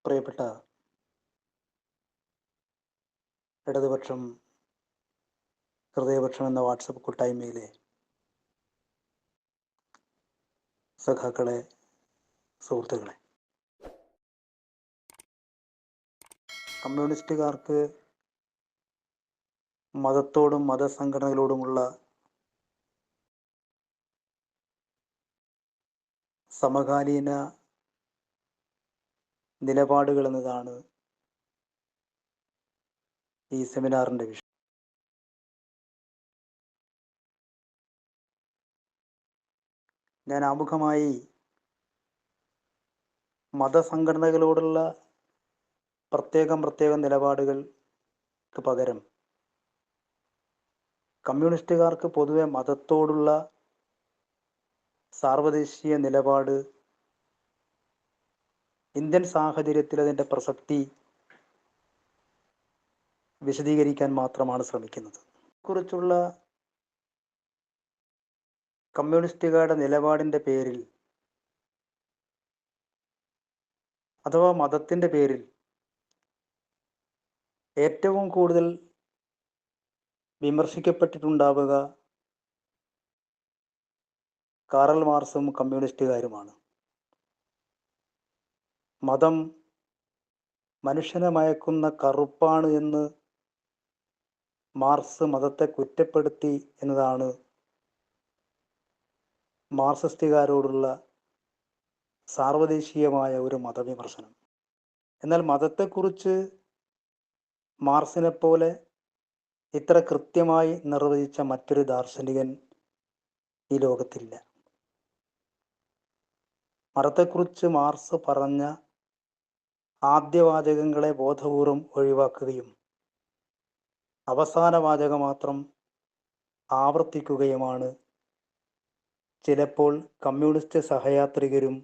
പ്രിയപ്പെട്ട ഇടതുപക്ഷം ഹൃദയപക്ഷം എന്ന വാട്സപ്പ് കൂട്ടായ്മയിലെ സഖാക്കളെ, സുഹൃത്തുക്കളെ, കമ്മ്യൂണിസ്റ്റുകാർക്ക് മതത്തോടും മതസംഘടനകളോടുമുള്ള സമകാലീന നിലപാടുകൾ എന്നതാണ് ഈ സെമിനാറിൻ്റെ വിഷയം. ഞാൻ ആമുഖമായി മതസംഘടനകളോടുള്ള പ്രത്യേകം നിലപാടുകൾക്ക് പകരം കമ്മ്യൂണിസ്റ്റുകാർക്ക് പൊതുവെ മതത്തോടുള്ള സാർവദേശീയ നിലപാട് ഇന്ത്യൻ സാഹചര്യത്തിൽ അതിൻ്റെ പ്രസക്തി വിശദീകരിക്കാൻ മാത്രമാണ് ശ്രമിക്കുന്നത്. കുറിച്ചുള്ള കമ്മ്യൂണിസ്റ്റുകാരുടെ നിലപാടിൻ്റെ പേരിൽ അഥവാ മതത്തിൻ്റെ പേരിൽ ഏറ്റവും കൂടുതൽ വിമർശിക്കപ്പെട്ടിട്ടുണ്ടാവുക കാറൽ മാർക്സും കമ്മ്യൂണിസ്റ്റുകാരുമാണ്. മതം മനുഷ്യനെ മയക്കുന്ന കറുപ്പാണ് എന്ന് മാർക്സ് മതത്തെ കുറ്റപ്പെടുത്തി എന്നതാണ് മാർക്സിസ്റ്റുകാരോടുള്ള സാർവദേശീയമായ ഒരു മതവിമർശനം. എന്നാൽ മതത്തെക്കുറിച്ച് മാർക്സിനെ പോലെ ഇത്ര കൃത്യമായി നിർവചിച്ച മറ്റൊരു ദാർശനികൻ ഈ ലോകത്തില്ല. മതത്തെക്കുറിച്ച് മാർക്സ് പറഞ്ഞ ആദ്യവാചകങ്ങളെ ബോധപൂർവം ഒഴിവാക്കുകയും അവസാന വാചകം മാത്രം ആവർത്തിക്കുകയുമാണ് ചിലപ്പോൾ കമ്മ്യൂണിസ്റ്റ് സഹയാത്രികരും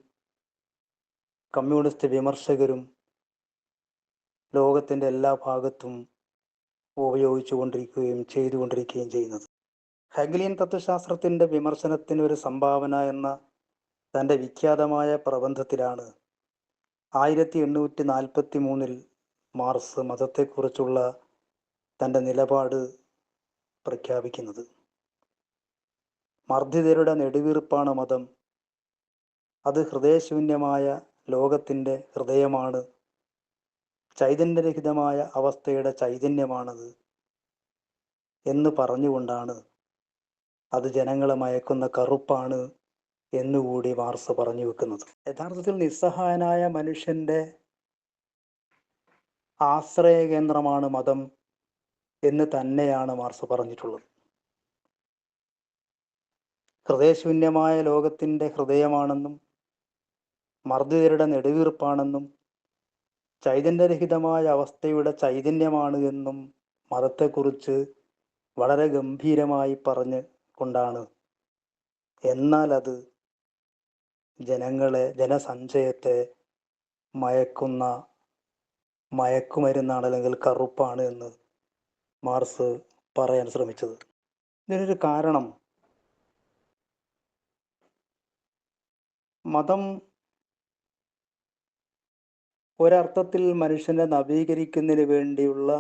കമ്മ്യൂണിസ്റ്റ് വിമർശകരും ലോകത്തിൻ്റെ എല്ലാ ഭാഗത്തും ചെയ്തുകൊണ്ടിരിക്കുകയും ചെയ്യുന്നത്. ഹെഗലിയൻ തത്വശാസ്ത്രത്തിൻ്റെ വിമർശനത്തിന് ഒരു സംഭാവന എന്ന തൻ്റെ വിഖ്യാതമായ പ്രബന്ധത്തിലാണ് 1843 മാർക്സ് മതത്തെക്കുറിച്ചുള്ള തൻ്റെ നിലപാട് പ്രഖ്യാപിക്കുന്നത്. മർദ്ദിതരുടെ നെടുവീർപ്പാണ് മതം, അത് ഹൃദയശൂന്യമായ ലോകത്തിൻ്റെ ഹൃദയമാണ്, ചൈതന്യരഹിതമായ അവസ്ഥയുടെ ചൈതന്യമാണത് എന്ന് പറഞ്ഞുകൊണ്ടാണ് അത് ജനങ്ങളെ മയക്കുന്ന കറുപ്പാണ് എന്നുകൂടി മാർക്സ് പറഞ്ഞു വെക്കുന്നത്. യഥാർത്ഥത്തിൽ നിസ്സഹായനായ മനുഷ്യൻ്റെ ആശ്രയ കേന്ദ്രമാണ് മതം എന്ന് തന്നെയാണ് മാർക്സ് പറഞ്ഞിട്ടുള്ളത്. ഹൃദയശൂന്യമായ ലോകത്തിൻ്റെ ഹൃദയമാണെന്നും മർദ്ദിതരുടെ നെടുവീർപ്പാണെന്നും ചൈതന്യരഹിതമായ അവസ്ഥയുടെ ചൈതന്യമാണ് എന്നും മതത്തെക്കുറിച്ച് വളരെ ഗംഭീരമായി പറഞ്ഞ് കൊണ്ടാണ്, എന്നാൽ അത് ജനസഞ്ചയത്തെ മയക്കുന്ന മയക്കുമരുന്നാണ് അല്ലെങ്കിൽ കറുപ്പാണ് എന്ന് മാർക്സ് പറയാൻ ശ്രമിച്ചത്. ഇതിനൊരു കാരണം മതം ഒരർത്ഥത്തിൽ മനുഷ്യനെ നവീകരിക്കുന്നതിന് വേണ്ടിയുള്ള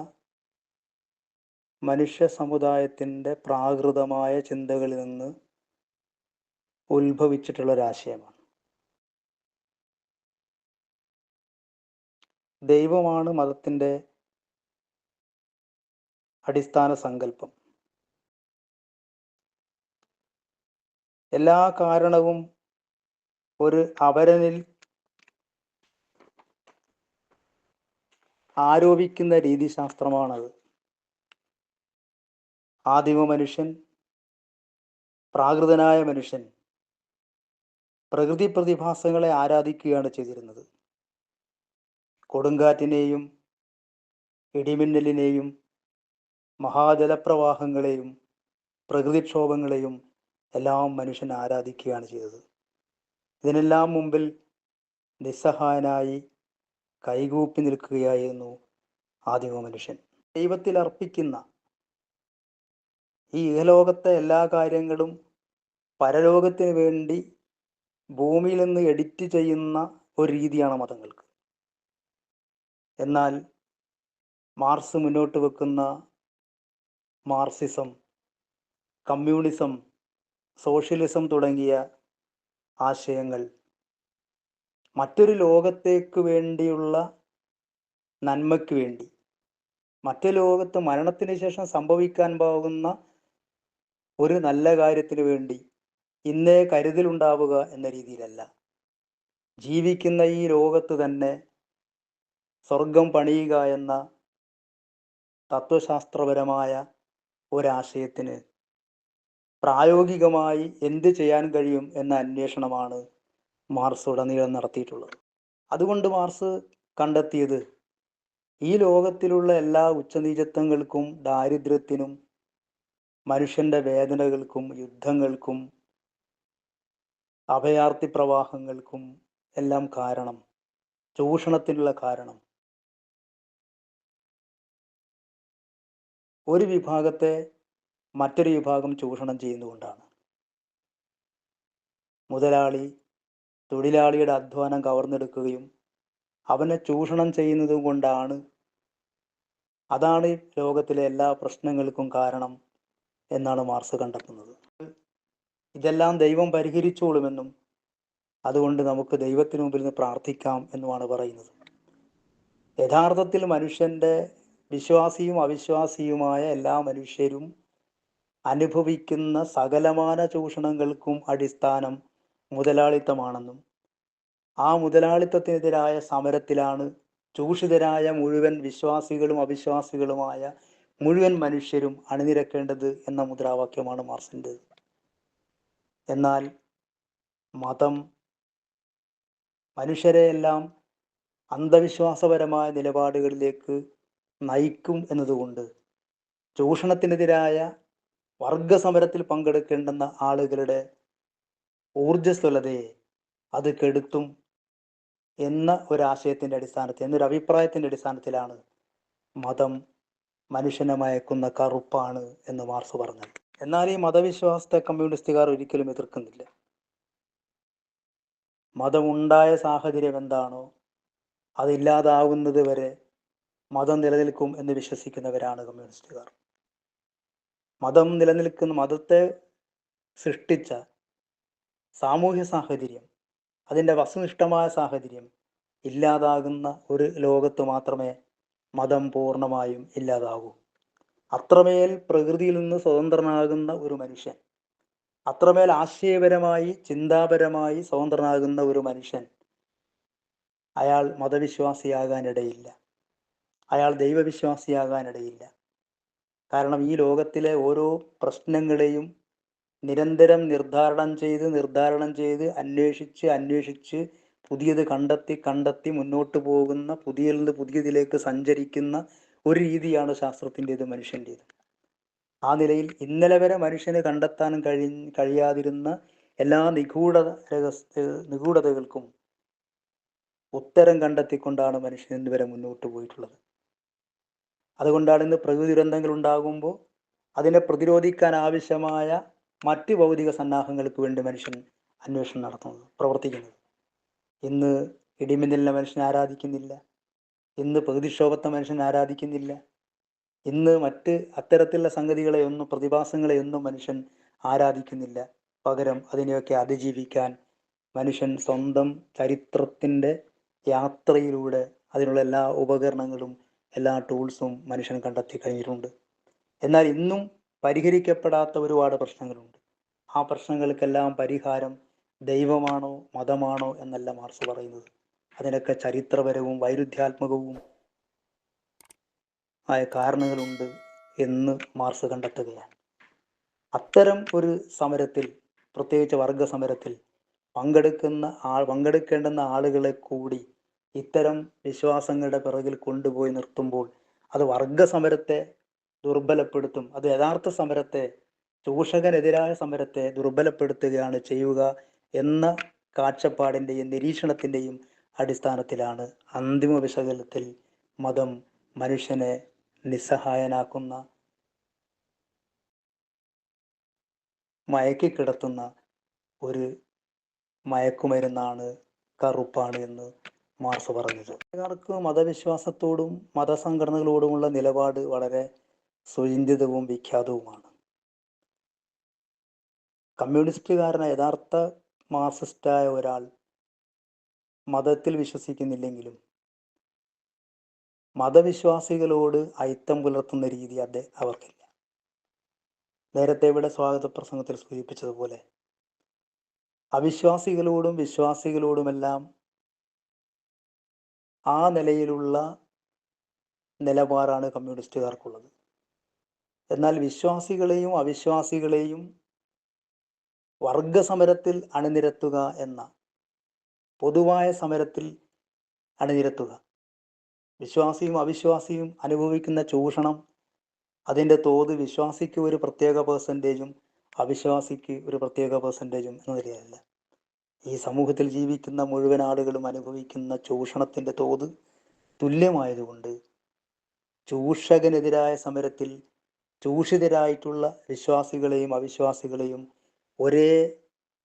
മനുഷ്യ സമുദായത്തിൻ്റെ പ്രാകൃതമായ ചിന്തകളിൽ നിന്ന് ഉത്ഭവിച്ചിട്ടുള്ളൊരാശയമാണ്. ദൈവമാണ് മതത്തിൻ്റെ അടിസ്ഥാന സങ്കല്പം. എല്ലാ കാരണവും ഒരു അപരനിൽ ആരോപിക്കുന്ന രീതിശാസ്ത്രമാണത്. ആദിമ മനുഷ്യൻ, പ്രാകൃതനായ മനുഷ്യൻ പ്രകൃതി പ്രതിഭാസങ്ങളെ ആരാധിക്കുകയാണ് ചെയ്തിരുന്നത്. കൊടുങ്കാറ്റിനെയും ഇടിമിന്നലിനെയും മഹാജലപ്രവാഹങ്ങളെയും പ്രകൃതിക്ഷോഭങ്ങളെയും എല്ലാം മനുഷ്യൻ ആരാധിക്കുകയാണ് ചെയ്തത്. ഇതിനെല്ലാം മുമ്പിൽ നിസ്സഹായനായി കൈകൂപ്പി നിൽക്കുകയായിരുന്നു ആദിമ മനുഷ്യൻ. ദൈവത്തിൽ അർപ്പിക്കുന്ന ഈ ഇഹലോകത്തെ എല്ലാ കാര്യങ്ങളും പരലോകത്തിന് വേണ്ടി ഭൂമിയിൽ നിന്ന് എഡിറ്റ് ചെയ്യുന്ന ഒരു രീതിയാണ് മതങ്ങൾക്ക്. എന്നാൽ മാർക്സ് മുന്നോട്ട് വെക്കുന്ന മാർക്സിസം, കമ്മ്യൂണിസം, സോഷ്യലിസം തുടങ്ങിയ ആശയങ്ങൾ മറ്റൊരു ലോകത്തേക്ക് വേണ്ടിയുള്ള നന്മയ്ക്ക് വേണ്ടി, മറ്റു ലോകത്ത് മരണത്തിന് ശേഷം സംഭവിക്കാൻ പോകുന്ന ഒരു നല്ല കാര്യത്തിന് വേണ്ടി ഇന്നേ കരുതലുണ്ടാവുക എന്ന രീതിയിലല്ല, ജീവിക്കുന്ന ഈ ലോകത്ത് തന്നെ സ്വർഗം പണിയുക എന്ന തത്വശാസ്ത്രപരമായ ഒരാശയത്തിന് പ്രായോഗികമായി എന്ത് ചെയ്യാൻ കഴിയും എന്ന അന്വേഷണമാണ് മാർക്സ് ഉടനീളം നടത്തിയിട്ടുള്ളത്. അതുകൊണ്ട് മാർക്സ് കണ്ടെത്തിയത് ഈ ലോകത്തിലുള്ള എല്ലാ ഉച്ചനീചത്വങ്ങൾക്കും, ദാരിദ്ര്യത്തിനും, മനുഷ്യന്റെ വേദനകൾക്കും, യുദ്ധങ്ങൾക്കും, അഭയാർത്ഥി പ്രവാഹങ്ങൾക്കും എല്ലാം കാരണം, ചൂഷണത്തിനുള്ള കാരണം ഒരു വിഭാഗത്തെ മറ്റൊരു വിഭാഗം ചൂഷണം ചെയ്യുന്നതുകൊണ്ടാണ്. മുതലാളി തൊഴിലാളിയുടെ അധ്വാനം കവർന്നെടുക്കുകയും അവനെ ചൂഷണം ചെയ്യുന്നതും കൊണ്ടാണ്, അതാണ് ലോകത്തിലെ എല്ലാ പ്രശ്നങ്ങൾക്കും കാരണം എന്നാണ് മാർക്സ് കണ്ടെത്തുന്നത്. ഇതെല്ലാം ദൈവം പരിഹരിച്ചോളുമെന്നും അതുകൊണ്ട് നമുക്ക് ദൈവത്തിന് മുമ്പിൽ നിന്ന് പ്രാർത്ഥിക്കാം എന്നുമാണ് പറയുന്നത്. യഥാർത്ഥത്തിൽ മനുഷ്യന്റെ വിശ്വാസിയും അവിശ്വാസിയുമായ എല്ലാ മനുഷ്യരും അനുഭവിക്കുന്ന സകലമാന ചൂഷണങ്ങൾക്കും അടിസ്ഥാനം മുതലാളിത്തമാണെന്നും ആ മുതലാളിത്തത്തിനെതിരായ സമരത്തിലാണ് ചൂഷിതരായ മുഴുവൻ വിശ്വാസികളും അവിശ്വാസികളുമായ മുഴുവൻ മനുഷ്യരും അണിനിരക്കേണ്ടത് എന്ന മുദ്രാവാക്യമാണ് മാർക്സിൻ്റെത്. എന്നാൽ മതം മനുഷ്യരെയെല്ലാം അന്ധവിശ്വാസപരമായ നിലപാടുകളിലേക്ക് നയിക്കും എന്നതുകൊണ്ട് ചൂഷണത്തിനെതിരായ വർഗസമരത്തിൽ പങ്കെടുക്കേണ്ടുന്ന ആളുകളുടെ ഊർജ്ജസ്വലതയെ അത് കെടുത്തും എന്ന ഒരാശയത്തിൻ്റെ അടിസ്ഥാനത്തിൽ, എന്നൊരു അഭിപ്രായത്തിൻ്റെ അടിസ്ഥാനത്തിലാണ് മതം മനുഷ്യനെ മയക്കുന്ന കറുപ്പാണ് എന്ന് മാർക്സ് പറഞ്ഞത്. എന്നാൽ ഈ മതവിശ്വാസത്തെ കമ്മ്യൂണിസ്റ്റുകാർ ഒരിക്കലും എതിർക്കുന്നില്ല. മതമുണ്ടായ സാഹചര്യം എന്താണോ അതില്ലാതാവുന്നത് വരെ മതം നിലനിൽക്കും എന്ന് വിശ്വസിക്കുന്നവരാണ് കമ്മ്യൂണിസ്റ്റുകാർ. മതം നിലനിൽക്കുന്ന, മതത്തെ സൃഷ്ടിച്ച സാമൂഹ്യ സാഹചര്യം, അതിൻ്റെ വസ്തുനിഷ്ഠമായ സാഹചര്യം ഇല്ലാതാകുന്ന ഒരു ലോകത്ത് മാത്രമേ മതം പൂർണ്ണമായും ഇല്ലാതാകൂ. അത്രമേൽ പ്രകൃതിയിൽ നിന്ന് സ്വതന്ത്രനാകുന്ന ഒരു മനുഷ്യൻ, അത്രമേൽ ആശയപരമായി ചിന്താപരമായി സ്വതന്ത്രനാകുന്ന ഒരു മനുഷ്യൻ, അയാൾ മതവിശ്വാസിയാകാനിടയില്ല, അയാൾ ദൈവവിശ്വാസിയാകാനിടയില്ല. കാരണം ഈ ലോകത്തിലെ ഓരോ പ്രശ്നങ്ങളെയും നിരന്തരം നിർദ്ധാരണം ചെയ്ത് അന്വേഷിച്ച് പുതിയത് കണ്ടെത്തി മുന്നോട്ട് പോകുന്ന, പുതിയതിൽ നിന്ന് പുതിയതിലേക്ക് സഞ്ചരിക്കുന്ന ഒരു രീതിയാണ് ശാസ്ത്രത്തിൻ്റെത്, മനുഷ്യൻ്റേത്. ആ നിലയിൽ ഇന്നലെ വരെ മനുഷ്യന് കണ്ടെത്താൻ കഴിയാതിരുന്ന എല്ലാ നിഗൂഢതകൾക്കും ഉത്തരം കണ്ടെത്തിക്കൊണ്ടാണ് മനുഷ്യൻ ഇന്ന് വരെ മുന്നോട്ട് പോയിട്ടുള്ളത്. അതുകൊണ്ടാണ് ഇന്ന് പ്രകൃതി ദുരന്തങ്ങൾ ഉണ്ടാകുമ്പോൾ അതിനെ പ്രതിരോധിക്കാൻ ആവശ്യമായ മറ്റ് ഭൗതിക സന്നാഹങ്ങൾക്ക് വേണ്ടി മനുഷ്യൻ അന്വേഷണം നടത്തുന്നത്, പ്രവർത്തിക്കുന്നത്. ഇന്ന് ഇടിമിന്നലിനെ മനുഷ്യൻ ആരാധിക്കുന്നില്ല, ഇന്ന് പ്രകൃതിക്ഷോഭത്തെ മനുഷ്യൻ ആരാധിക്കുന്നില്ല, ഇന്ന് മറ്റ് അത്തരത്തിലുള്ള സംഗതികളെയൊന്നും, പ്രതിഭാസങ്ങളെയൊന്നും മനുഷ്യൻ ആരാധിക്കുന്നില്ല. പകരം അതിനെയൊക്കെ അതിജീവിക്കാൻ മനുഷ്യൻ സ്വന്തം ചരിത്രത്തിൻ്റെ യാത്രയിലൂടെ അതിനുള്ള എല്ലാ ഉപകരണങ്ങളും എല്ലാ ടൂൾസും മനുഷ്യൻ കണ്ടെത്തി കഴിഞ്ഞിട്ടുണ്ട്. എന്നാൽ ഇന്നും പരിഹരിക്കപ്പെടാത്ത ഒരുപാട് പ്രശ്നങ്ങളുണ്ട്. ആ പ്രശ്നങ്ങൾക്കെല്ലാം പരിഹാരം ദൈവമാണോ മതമാണോ എന്നല്ല മാർക്സ് പറയുന്നത്. അതിനൊക്കെ ചരിത്രപരവും വൈരുദ്ധ്യാത്മകവും ആയ കാരണങ്ങളുണ്ട് എന്ന് മാർക്സ് കണ്ടെത്തുകയാണ്. അത്തരം ഒരു സമരത്തിൽ, പ്രത്യേകിച്ച് വർഗ സമരത്തിൽ പങ്കെടുക്കേണ്ടുന്ന ആളുകളെ കൂടി ഇത്തരം വിശ്വാസങ്ങളുടെ പിറകിൽ കൊണ്ടുപോയി നിർത്തുമ്പോൾ അത് വർഗസമരത്തെ ദുർബലപ്പെടുത്തും. അത് യഥാർത്ഥ സമരത്തെ, ചൂഷകനെതിരായ സമരത്തെ ദുർബലപ്പെടുത്തുകയാണ് ചെയ്യുക എന്ന കാഴ്ചപ്പാടിൻ്റെയും നിരീക്ഷണത്തിൻ്റെയും അടിസ്ഥാനത്തിലാണ് അന്തിമ വിശകലനത്തിൽ മതം മനുഷ്യനെ നിസ്സഹായനാക്കുന്ന, മയക്കിക്കിടത്തുന്ന ഒരു മയക്കുമരുന്നാണ്, കറുപ്പാണ് എന്ന് മാർക്സ് പറഞ്ഞത്. ഇവർക്ക് മതവിശ്വാസത്തോടും മതസംഘടനകളോടുമുള്ള നിലപാട് വളരെ സുചിന്തിതവും വിഖ്യാതവുമാണ്. കമ്മ്യൂണിസ്റ്റുകാരന യഥാർത്ഥ മാർക്സിസ്റ്റായ ഒരാൾ മതത്തിൽ വിശ്വസിക്കുന്നില്ലെങ്കിലും മതവിശ്വാസികളോട് അയിത്തം പുലർത്തുന്ന രീതി അവർക്കില്ല. നേരത്തെ ഇവിടെ സ്വാഗത പ്രസംഗത്തിൽ സൂചിപ്പിച്ചതുപോലെ അവിശ്വാസികളോടും വിശ്വാസികളോടുമെല്ലാം ആ നിലയിലുള്ള നിലപാടാണ് കമ്മ്യൂണിസ്റ്റുകാർക്കുള്ളത്. എന്നാൽ വിശ്വാസികളെയും അവിശ്വാസികളെയും വർഗസമരത്തിൽ അണിനിരത്തുക എന്ന പൊതുവായ സമരത്തിൽ അണിനിരത്തുക, വിശ്വാസിയും അവിശ്വാസിയും അനുഭവിക്കുന്ന ചൂഷണം, അതിൻ്റെ തോത് വിശ്വാസിക്ക് ഒരു പ്രത്യേക പെർസെൻറ്റേജും അവിശ്വാസിക്ക് ഒരു പ്രത്യേക പെർസെൻറ്റേജും എന്ന നിലയല്ല. ഈ സമൂഹത്തിൽ ജീവിക്കുന്ന മുഴുവൻ ആളുകളും അനുഭവിക്കുന്ന ചൂഷണത്തിൻ്റെ തോത് തുല്യമായതുകൊണ്ട് ചൂഷകനെതിരായ സമരത്തിൽ ചൂഷിതരായിട്ടുള്ള വിശ്വാസികളെയും അവിശ്വാസികളെയും ഒരേ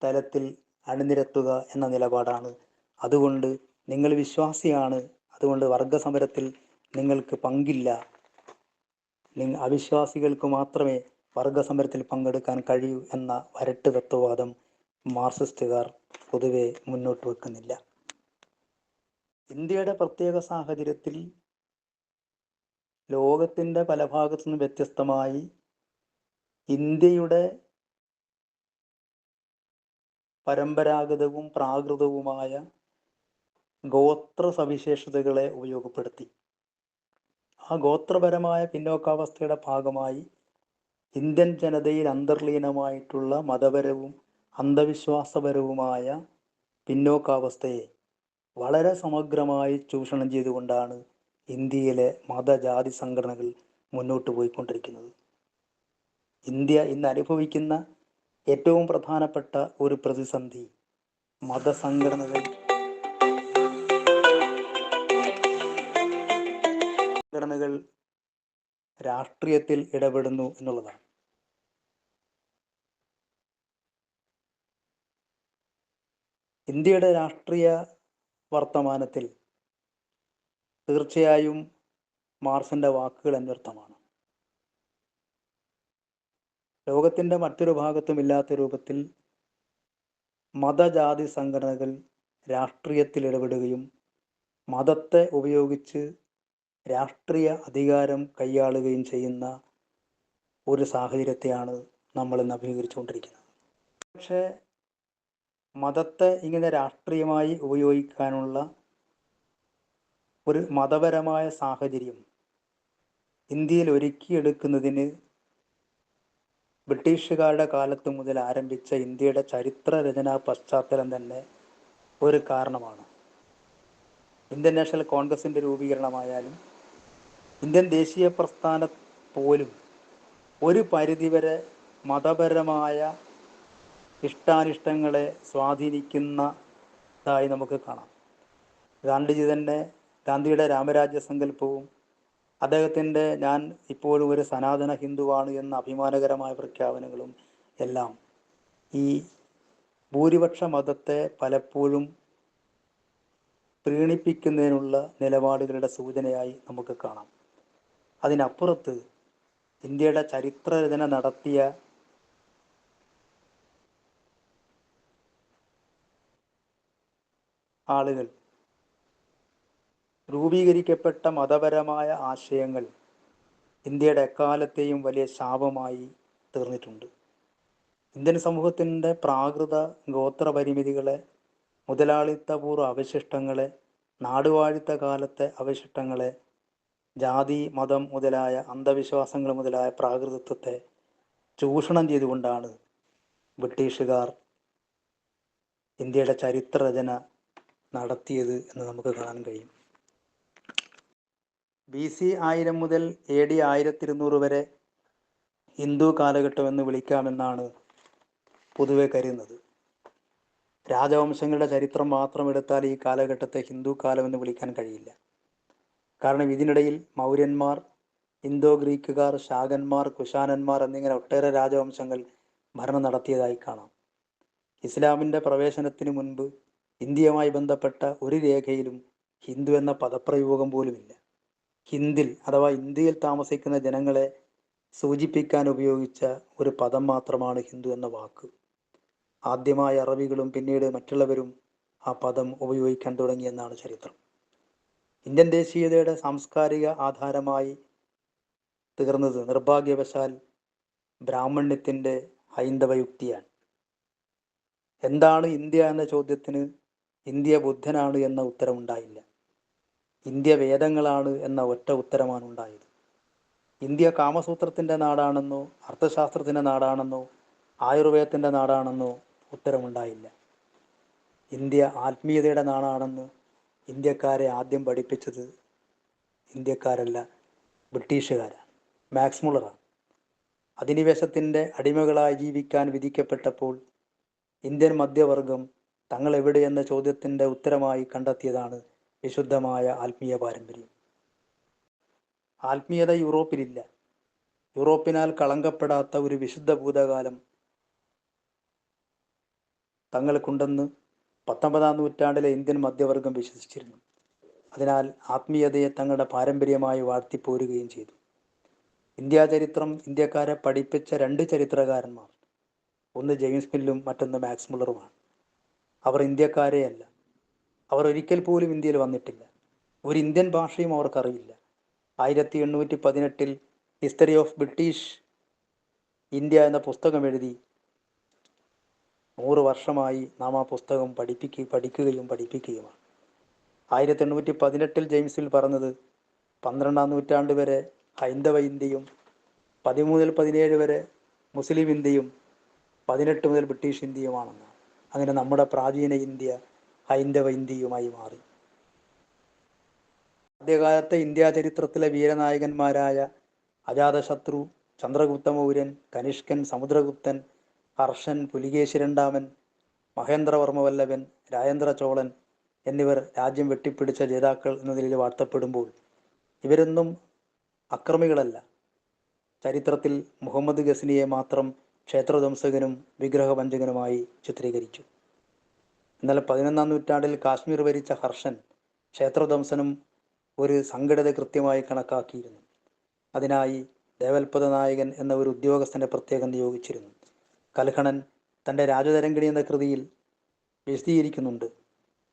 തലത്തിൽ അണിനിരത്തുക എന്ന നിലപാടാണ്. അതുകൊണ്ട് നിങ്ങൾ വിശ്വാസിയാണ്, അതുകൊണ്ട് വർഗസമരത്തിൽ നിങ്ങൾക്ക് പങ്കില്ല, അവിശ്വാസികൾക്ക് മാത്രമേ വർഗസമരത്തിൽ പങ്കെടുക്കാൻ കഴിയൂ എന്ന വരട്ട് തത്വവാദം മാർക്സിസ്റ്റുകാർ പൊതുവെ മുന്നോട്ട് വെക്കുന്നില്ല. ഇന്ത്യയുടെ പ്രത്യേക സാഹചര്യത്തിൽ ലോകത്തിൻ്റെ പല ഭാഗത്തു നിന്നും വ്യത്യസ്തമായി ഇന്ത്യയുടെ പരമ്പരാഗതവും പ്രാകൃതവുമായ ഗോത്ര സവിശേഷതകളെ ഉപയോഗപ്പെടുത്തി ആ ഗോത്രപരമായ പിന്നോക്കാവസ്ഥയുടെ ഭാഗമായി ഇന്ത്യൻ ജനതയിൽ അന്തർലീനമായിട്ടുള്ള മതപരവും അന്ധവിശ്വാസപരവുമായ പിന്നോക്കാവസ്ഥയെ വളരെ സമഗ്രമായി ചൂഷണം ചെയ്തുകൊണ്ടാണ് ഇന്ത്യയിലെ മതജാതി സംഘടനകൾ മുന്നോട്ട് പോയിക്കൊണ്ടിരിക്കുന്നത്. ഇന്ത്യ ഇന്ന് അനുഭവിക്കുന്ന ഏറ്റവും പ്രധാനപ്പെട്ട ഒരു പ്രതിസന്ധി മതസംഘടനകൾ രാഷ്ട്രീയത്തിൽ ഇടപെടുന്നു എന്നുള്ളതാണ്. ഇന്ത്യയുടെ രാഷ്ട്രീയ വർത്തമാനത്തിൽ തീർച്ചയായും മാർക്സിന്റെ വാക്കുകൾ അന്വർത്ഥമാണ്. ലോകത്തിൻ്റെ മറ്റൊരു ഭാഗത്തും ഇല്ലാത്ത രൂപത്തിൽ മതജാതി സംഘടനകൾ രാഷ്ട്രീയത്തിൽ ഇടപെടുകയും മതത്തെ ഉപയോഗിച്ച് രാഷ്ട്രീയ അധികാരം കൈയാളുകയും ചെയ്യുന്ന ഒരു സാഹചര്യത്തെയാണ് നമ്മൾ ഇന്ന് അഭിമുഖീകരിച്ചുകൊണ്ടിരിക്കുന്നത്. പക്ഷേ മതത്തെ ഇങ്ങനെ രാഷ്ട്രീയമായി ഉപയോഗിക്കാനുള്ള ഒരു മതപരമായ സാഹചര്യം ഇന്ത്യയിൽ ഒരുക്കിയെടുക്കുന്നതിന് ബ്രിട്ടീഷുകാരുടെ കാലത്ത് മുതൽ ആരംഭിച്ച ഇന്ത്യയുടെ ചരിത്ര രചനാ പശ്ചാത്തലം തന്നെ ഒരു കാരണമാണ്. ഇന്ത്യൻ നാഷണൽ കോൺഗ്രസിൻ്റെ രൂപീകരണമായാലും ഇന്ത്യൻ ദേശീയ പ്രസ്ഥാനം പോലും ഒരു പരിധിവരെ മതപരമായ ഇഷ്ടാനിഷ്ടങ്ങളെ സ്വാധീനിക്കുന്നതായി നമുക്ക് കാണാം. ഗാന്ധിജി തന്നെ ഗാന്ധിയുടെ രാമരാജ്യ സങ്കല്പവും അദ്ദേഹത്തിൻ്റെ ഞാൻ ഇപ്പോഴും ഒരു സനാതന ഹിന്ദുവാണ് എന്ന അഭിമാനകരമായ പ്രഖ്യാപനങ്ങളും എല്ലാം ഈ ഭൂരിപക്ഷ മതത്തെ പലപ്പോഴും പ്രീണിപ്പിക്കുന്നതിനുള്ള നിലപാടുകളുടെ സൂചനയായി നമുക്ക് കാണാം. അതിനപ്പുറത്ത് ഇന്ത്യയുടെ ചരിത്രരചന നടത്തിയ ആളുകൾ രൂപീകരിക്കപ്പെട്ട മതപരമായ ആശയങ്ങൾ ഇന്ത്യയുടെ എക്കാലത്തെയും വലിയ ശാപമായി തീർന്നിട്ടുണ്ട്. ഇന്ത്യൻ സമൂഹത്തിൻ്റെ പ്രാകൃത ഗോത്രപരിമിതികളെ, മുതലാളിത്തപൂർവ്വ അവശിഷ്ടങ്ങളെ, നാടുവാഴിത്ത കാലത്തെ അവശിഷ്ടങ്ങളെ, ജാതി മതം മുതലായ അന്ധവിശ്വാസങ്ങൾ മുതലായ പ്രാകൃതത്വത്തെ ചൂഷണം ചെയ്തുകൊണ്ടാണ് ബ്രിട്ടീഷുകാർ ഇന്ത്യയുടെ ചരിത്രരചന നടത്തിയത് എന്ന് നമുക്ക് കാണാൻ കഴിയും. BC 1000 മുതൽ AD 1200 വരെ ഹിന്ദു കാലഘട്ടം എന്ന് വിളിക്കാമെന്നാണ് പൊതുവെ കരുതുന്നത്. രാജവംശങ്ങളുടെ ചരിത്രം മാത്രം എടുത്താൽ ഈ കാലഘട്ടത്തെ ഹിന്ദു കാലം എന്ന് വിളിക്കാൻ കഴിയില്ല. കാരണം ഇതിനിടയിൽ മൗര്യന്മാർ, ഇന്തോ ഗ്രീക്കുകാർ, ശാകന്മാർ, കുശാനന്മാർ എന്നിങ്ങനെ ഒട്ടേറെ രാജവംശങ്ങൾ ഭരണം നടത്തിയതായി കാണാം. ഇസ്ലാമിൻ്റെ പ്രവേശനത്തിന് മുൻപ് ഇന്ത്യയുമായി ബന്ധപ്പെട്ട ഒരു രേഖയിലും ഹിന്ദു എന്ന പദപ്രയോഗം പോലുമില്ല. ഹിന്ദിൽ അഥവാ ഇന്ത്യയിൽ താമസിക്കുന്ന ജനങ്ങളെ സൂചിപ്പിക്കാൻ ഉപയോഗിച്ച ഒരു പദം മാത്രമാണ് ഹിന്ദു എന്ന വാക്ക്. ആദ്യമായി അറബികളും പിന്നീട് മറ്റുള്ളവരും ആ പദം ഉപയോഗിക്കാൻ തുടങ്ങിയെന്നാണ് ചരിത്രം. ഇന്ത്യൻ ദേശീയതയുടെ സാംസ്കാരിക ആധാരമായി തീർന്നത് നിർഭാഗ്യവശാൽ ബ്രാഹ്മണ്യത്തിൻ്റെ ഹൈന്ദവ യുക്തിയാണ്. എന്താണ് ഇന്ത്യ എന്ന ചോദ്യത്തിന് ഇന്ത്യ ബുദ്ധനാണ് എന്ന ഉത്തരമുണ്ടായില്ല. ഇന്ത്യ വേദങ്ങളാണ് എന്ന ഒറ്റ ഉത്തരമാണ് ഉണ്ടായത്. ഇന്ത്യ കാമസൂത്രത്തിൻ്റെ നാടാണെന്നോ അർത്ഥശാസ്ത്രത്തിൻ്റെ നാടാണെന്നോ ആയുർവേദത്തിൻ്റെ നാടാണെന്നോ ഉത്തരമുണ്ടായില്ല. ഇന്ത്യ ആത്മീയതയുടെ നാടാണെന്ന് ഇന്ത്യക്കാരെ ആദ്യം പഠിപ്പിച്ചത് ഇന്ത്യക്കാരല്ല, ബ്രിട്ടീഷുകാരാണ്, മാക്സ് മുള്ളറാണ്. അധിനിവേശത്തിൻ്റെ അടിമകളായി ജീവിക്കാൻ വിധിക്കപ്പെട്ടപ്പോൾ ഇന്ത്യൻ മധ്യവർഗം തങ്ങൾ എവിടെയെന്ന ചോദ്യത്തിൻ്റെ ഉത്തരമായി കണ്ടെത്തിയതാണ് വിശുദ്ധമായ ആത്മീയ പാരമ്പര്യം. ആത്മീയത യൂറോപ്പിലില്ല. യൂറോപ്പിനാൽ കളങ്കപ്പെടാത്ത ഒരു വിശുദ്ധ ഭൂതകാലം തങ്ങൾക്കുണ്ടെന്ന് 19-ാം നൂറ്റാണ്ടിലെ ഇന്ത്യൻ മധ്യവർഗം വിശ്വസിച്ചിരുന്നു. അതിനാൽ ആത്മീയതയെ തങ്ങളുടെ പാരമ്പര്യമായി വാഴ്ത്തിപ്പോരുകയും ചെയ്തു. ഇന്ത്യാ ചരിത്രം ഇന്ത്യക്കാരെ പഠിപ്പിച്ച രണ്ട് ചരിത്രകാരന്മാർ, ഒന്ന് ജെയിംസ് മില്ലും മറ്റൊന്ന് മാക്സ് മുള്ളറുമാണ്. അവർ ഇന്ത്യക്കാരെയല്ല. അവർ ഒരിക്കൽ പോലും ഇന്ത്യയിൽ വന്നിട്ടില്ല. ഒരു ഇന്ത്യൻ ഭാഷയും അവർക്കറിയില്ല. 1818 ഹിസ്റ്ററി ഓഫ് ബ്രിട്ടീഷ് ഇന്ത്യ എന്ന പുസ്തകം എഴുതി 100 വർഷമായി നാം ആ പുസ്തകം പഠിക്കുകയും പഠിപ്പിക്കുകയുമാണ്. 1818 ജെയിംസ് മിൽ പറഞ്ഞത് 12-ാം നൂറ്റാണ്ട് വരെ ഹൈന്ദവ ഇന്ത്യയും 13 മുതൽ 17 വരെ മുസ്ലിം ഇന്ത്യയും 18 മുതൽ ബ്രിട്ടീഷ് ഇന്ത്യയുമാണെന്നാണ്. അങ്ങനെ നമ്മുടെ പ്രാചീന ഇന്ത്യ ഹൈന്ദവ ഇന്ത്യയുമായി മാറി. ആദ്യകാലത്തെ ഇന്ത്യാ ചരിത്രത്തിലെ വീരനായകന്മാരായ അജാതശത്രു, ചന്ദ്രഗുപ്ത മൗര്യൻ, കനിഷ്കൻ, സമുദ്രഗുപ്തൻ, ഹർഷൻ, പുലികേശി രണ്ടാമൻ, മഹേന്ദ്രവർമ്മവല്ലഭൻ, രാജേന്ദ്ര ചോളൻ എന്നിവർ രാജ്യം വെട്ടിപ്പിടിച്ച ജേതാക്കൾ എന്ന നിലയിൽ വാഴ്ത്തപ്പെടുമ്പോൾ ഇവരൊന്നും അക്രമികളല്ല. ചരിത്രത്തിൽ മുഹമ്മദ് ഗസ്നിയെ മാത്രം ക്ഷേത്രധ്വംസകനും വിഗ്രഹഭഞ്ജകനുമായി ചിത്രീകരിച്ചു. എന്നാൽ 11-ാം നൂറ്റാണ്ടിൽ കാശ്മീർ ഭരിച്ച ഹർഷൻ ക്ഷേത്രധ്വംസനം ഒരു സംഘടിത കൃത്യമായി കണക്കാക്കിയിരുന്നു. അതിനായി ദേവൽപത നായകൻ എന്ന ഒരു ഉദ്യോഗസ്ഥനെ പ്രത്യേകം നിയോഗിച്ചിരുന്നു. കൽഹണൻ തൻ്റെ രാജതരംഗിണി എന്ന കൃതിയിൽ വിശദീകരിക്കുന്നുണ്ട്.